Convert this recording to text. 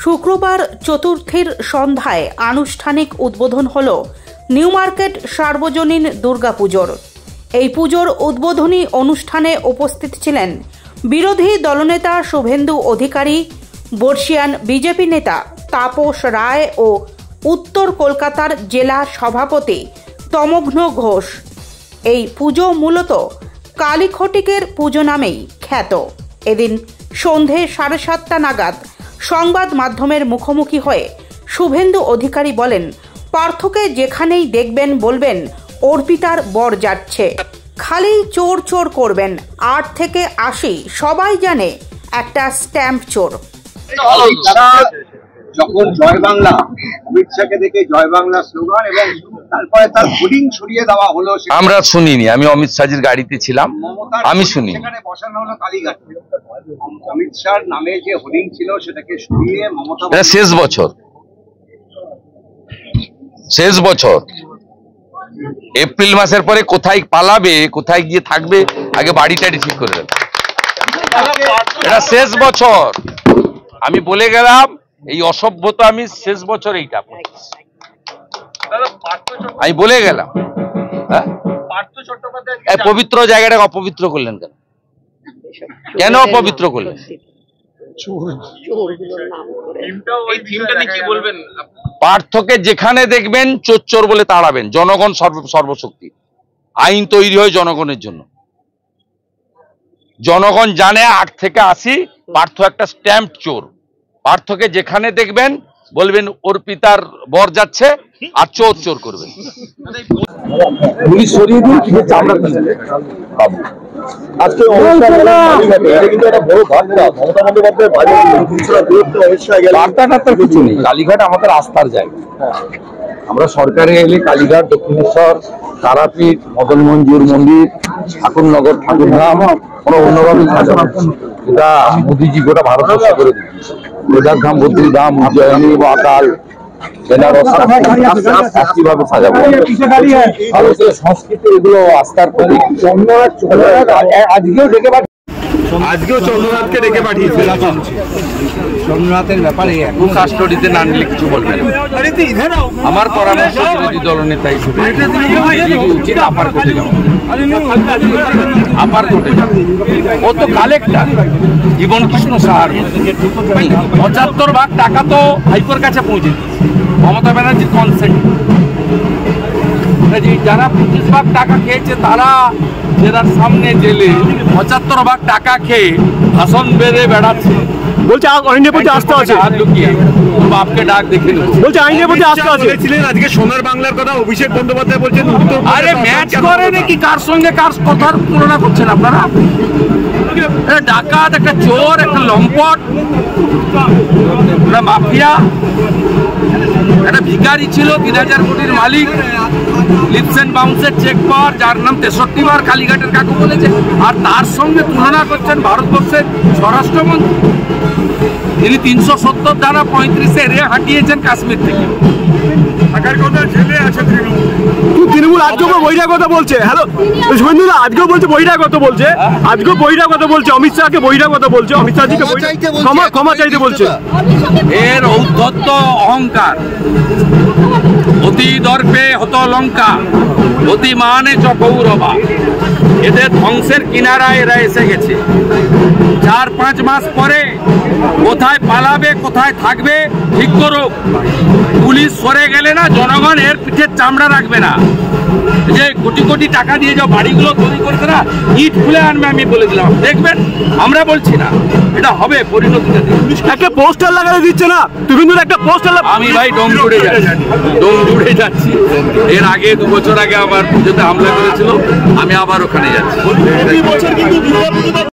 শুক্রবার চতুর্থীর সন্ধ্যায় আনুষ্ঠানিক উদ্বোধন হল নিউ মার্কেট সার্বজনীন দুর্গাপুজোর। এই পুজোর উদ্বোধনী অনুষ্ঠানে উপস্থিত ছিলেন বিরোধী দলনেতা শুভেন্দু অধিকারী, বর্ষিয়ান বিজেপি নেতা তাপস রায় ও উত্তর কলকাতার জেলা সভাপতি তমঘ্ন ঘোষ। এই পুজো মূলত কালীখটিকের পুজো নামেই খ্যাত। এদিন সন্ধে 7:30 নাগাদ সংবাদ মাধ্যমের মুখোমুখি হয়ে শুভেন্দু অধিকারী বলেন, পার্থকে যেখানেই দেখবেন বলবেন অর্পিতার বর যাচ্ছে, খালি চোর চোর করবেন। 8 থেকে 80 সবাই জানে একটা স্ট্যাম্প চোর। যখন জয় বাংলা, অমিত শাহকে দেখে জয় বাংলা স্লোগান এবং তারপরে তার হোর্ডিং সরিয়ে দেওয়া হলো। আমরা শুনিনি, আমি অমিত শাহজির গাড়িতে ছিলাম, আমি শুনি। সেখানে বসানো হলো কালীঘাট। অমিত শাহর নামে যে হোর্ডিং ছিল সেটাকে সরিয়ে মমতা, শেষ বছর এপ্রিল মাসের পরে কোথায় পালাবে, কোথায় গিয়ে থাকবে, আগে বাড়ি টাড়ি ঠিক করে দেবে। এটা শেষ বছর, আমি বলে গেলাম এই অসভ্যতা আমি শেষ বছর এইটা আমি বলে গেলাম। পবিত্র জায়গাটাকে অপবিত্র করলেন কেন? কেন অপবিত্র করলেন? পার্থকে যেখানে দেখবেন চোর চোর বলে তাড়াবেন। জনগণ সর্বশক্তি, আইন তৈরি হয় জনগণের জন্য। জনগণ জানে 8 থেকে 80 পার্থ একটা স্ট্যাম্প চোর। পার্থকে যেখানে দেখবেন বলবেন অর্পিতার বর যাচ্ছে, আর চোর চোর করবেন। কিছু নেই, কালীঘাট আমাদের আস্থার জায়গা। আমরা সরকারে এলে কালীঘাট, দক্ষিণেশ্বর, তারাপীঠ, মদন মঞ্জুর মন্দির, ঠাকুরনগর, ঠাকুরধাম কোনো অন্যভাবে সাজানো। এটা মোদীজি গোটা ভারতবর্ষ করে দিচ্ছে। মেধাধাম, বদ্রীধাম, উজ্জয়িনী, মহাকাল, বেনারস একইভাবে সাজাবো। ভারতের সংস্কৃতি এগুলো আস্থার প্রতীক। আজকেও চন্দ্রনাথকে ডেকে পাঠিয়েছে। চন্দ্রনাথের ব্যাপারে এখন কাস্টডিতে না নিলে কিছু বলবেন। আমার পরামর্শ বিরোধী দলনেতা হিসেবে উচিত আপার কোর্টে যাওয়া। আপার কোর্টে যাওয়া। ও তো কালেক্টর জীবন কৃষ্ণ সাহার 75 ভাগ টাকা তো হাইকোর্টের কাছে পৌঁছে দিয়েছে মমতা ব্যানার্জির কনসেন্ট। যারা 25 ভাগ টাকা খেয়েছে তারা জেলার সামনে জেলে 75 ভাগ টাকা খেয়ে ভাষণ বেড়ে বেড়াচ্ছে। বলছে আইনের প্রতি আস্থা আছে। হাত লুকিয়ে বাপকে ডাক দেখে বলছে আইনের প্রতি আস্থা আছে। আজকে সোনার বাংলার কথা অভিষেক বন্দ্যোপাধ্যায় বলছেন। আরে ম্যাচ করে নাকি কার সঙ্গে কার কথার তুলনা করছেন আপনারা? ডাকাত, একটা চোর, একটা লম্পট, একটা মাফিয়া, একটা ভিখারি ছিল 3000 কোটির মালিক, লিপস এন্ড বাউন্সের চেক পাওয়ার, যার নাম 63 বার কালীঘাটের কাকু বলেছে। আর তার সঙ্গে তুলনা করছেন ভারতবর্ষের স্বরাষ্ট্রমন্ত্রী, তিনি 370 ধারা 35-এ রে হাঁটিয়েছেন কাশ্মীর থেকে। তৃণমূল আজকেও বহিরাগত বলছে। হ্যালো শুভেন্দুদা, আজকেও বলছে বহিরাগত বলছে। আজকেও বহিরাগত বলছে, অমিত শাহকে বহিরাগত বলছে, অমিত শাহজিকে ক্ষমা চাইতে বলছে। এর ঔদ্ধত্য অহংকার। অতি দর্পে হত লঙ্কা, অতিমানে চ কৌরবা। এদের ধ্বংসের কিনারায় এরা এসে গেছে। 4-5 মাস পরে কোথায় পালাবে, কোথায় থাকবে ঠিক করুক। পুলিশ সরে গেলে না জনগণ এর পিঠের চামড়া রাখবে না। যে কোটি কোটি টাকা দিয়ে যাও বাড়িগুলো তৈরি করতে না, ইট খুলে আনবে। আমি বলে দিলাম, দেখবেন, আমরা বলছি না, এটা হবে পরিণতিটা। একটা পোস্টার লাগাতে দিচ্ছে না, তুমি কিন্তু একটা পোস্টার। আমি ভাই ডোম জুড়ে যাচ্ছি। এর আগে 2 বছর আগে আবার পুজোতে হামলা করেছিল, আমি আবার ওখানে যাচ্ছি।